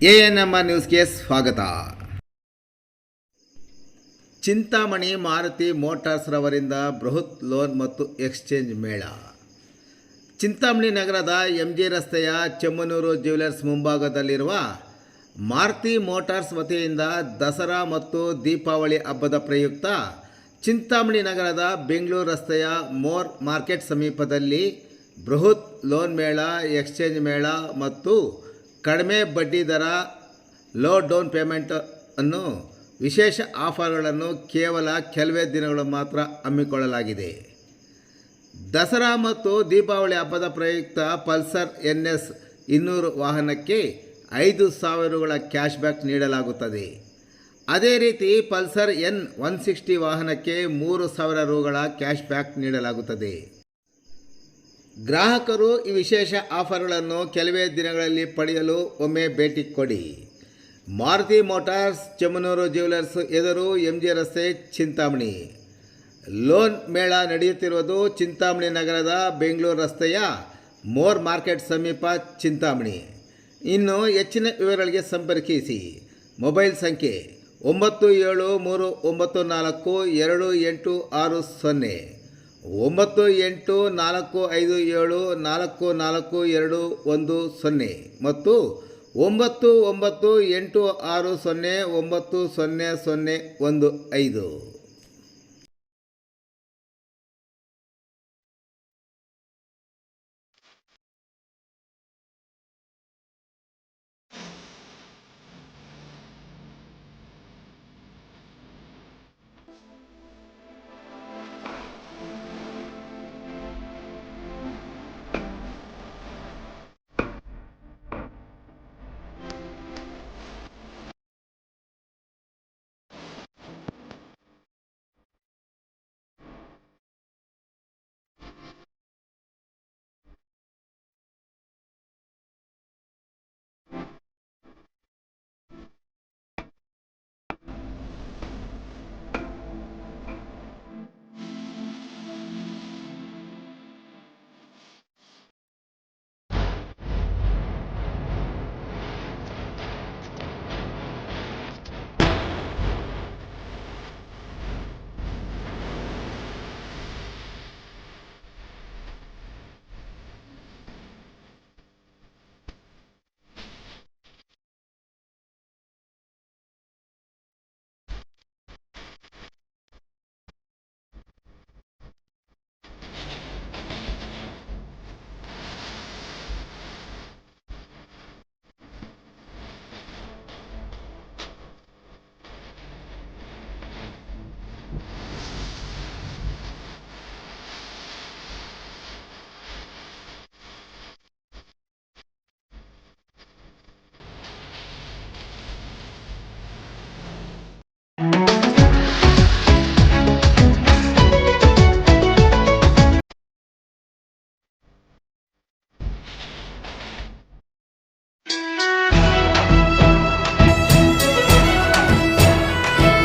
ANMR ನ್ಯೂಸ್ಗೆ ಸ್ವಾಗತ. Chintamani Maruti motors ರವರಿಂದ ಬೃಹತ್ ಲೋನ್ ಮತ್ತು ಎಕ್ಸ್ಚೇಂಜ್ ಮೇಳ. ಚಿಂತಾಮಣಿ ನಗರದ ಎಂಜಿ ರಸ್ತೆಯ ಚೆಮ್ಮನೂರು ಜ್ಯುವೆಲರ್ಸ್ ಮುಂಭಾಗದಲ್ಲಿರುವ ಮಾರುತಿ ಮೋಟಾರ್ಸ್ ವತಿಯಿಂದ ದಸರಾ ಮತ್ತು ದೀಪಾವಳಿ ಹಬ್ಬದ ಪ್ರಯುಕ್ತ ಚಿಂತಾಮಣಿ ನಗರದ ಬೆಂಗಳೂರು ರಸ್ತೆಯ ಮೋರ್ ಮಾರ್ಕೆಟ್ ಸಮೀಪದಲ್ಲಿ ಬೃಹತ್ ಲೋನ್ ಮೇಳ, ಎಕ್ಸ್ಚೇಂಜ್ ಮೇಳ ಮತ್ತು ಕಡಿಮೆ ಬಡ್ಡಿ ದರ, ಲೋ ಡೌನ್ ಪೇಮೆಂಟ್ ಅನ್ನು ವಿಶೇಷ ಆಫರ್ಗಳನ್ನು ಕೇವಲ ಕೆಲವೇ ದಿನಗಳು ಮಾತ್ರ ಹಮ್ಮಿಕೊಳ್ಳಲಾಗಿದೆ. ದಸರಾ ಮತ್ತು ದೀಪಾವಳಿ ಹಬ್ಬದ ಪ್ರಯುಕ್ತ ಪಲ್ಸರ್ NS 200 ವಾಹನಕ್ಕೆ 5,000 ರುಗಳ ಕ್ಯಾಶ್ ಬ್ಯಾಕ್ ನೀಡಲಾಗುತ್ತದೆ. ಅದೇ ರೀತಿ ಪಲ್ಸರ್ N160 ವಾಹನಕ್ಕೆ 3,000 ರುಗಳ ಕ್ಯಾಶ್ ಬ್ಯಾಕ್ ನೀಡಲಾಗುತ್ತದೆ. ಗ್ರಾಹಕರು ಈ ವಿಶೇಷ ಆಫರ್ಗಳನ್ನು ಕೆಲವೇ ದಿನಗಳಲ್ಲಿ ಪಡೆಯಲು ಒಮ್ಮೆ ಭೇಟಿ ಕೊಡಿ. ಮಾರುತಿ ಮೋಟಾರ್ಸ್, ಚೆಮ್ಮನೂರು ಜ್ಯುವೆಲರ್ಸ್ ಎದುರು, MG ರಸ್ತೆ, ಚಿಂತಾಮಣಿ. ಲೋನ್ ಮೇಳ ನಡೆಯುತ್ತಿರುವುದು ಚಿಂತಾಮಣಿ ನಗರದ ಬೆಂಗಳೂರು ರಸ್ತೆಯ ಮೋರ್ ಮಾರ್ಕೆಟ್ ಸಮೀಪ, ಚಿಂತಾಮಣಿ. ಇನ್ನು ಹೆಚ್ಚಿನ ವಿವರಗಳಿಗೆ ಸಂಪರ್ಕಿಸಿ. ಮೊಬೈಲ್ ಸಂಖ್ಯೆ 97394286 9845744210 ಮತ್ತು 9986090015.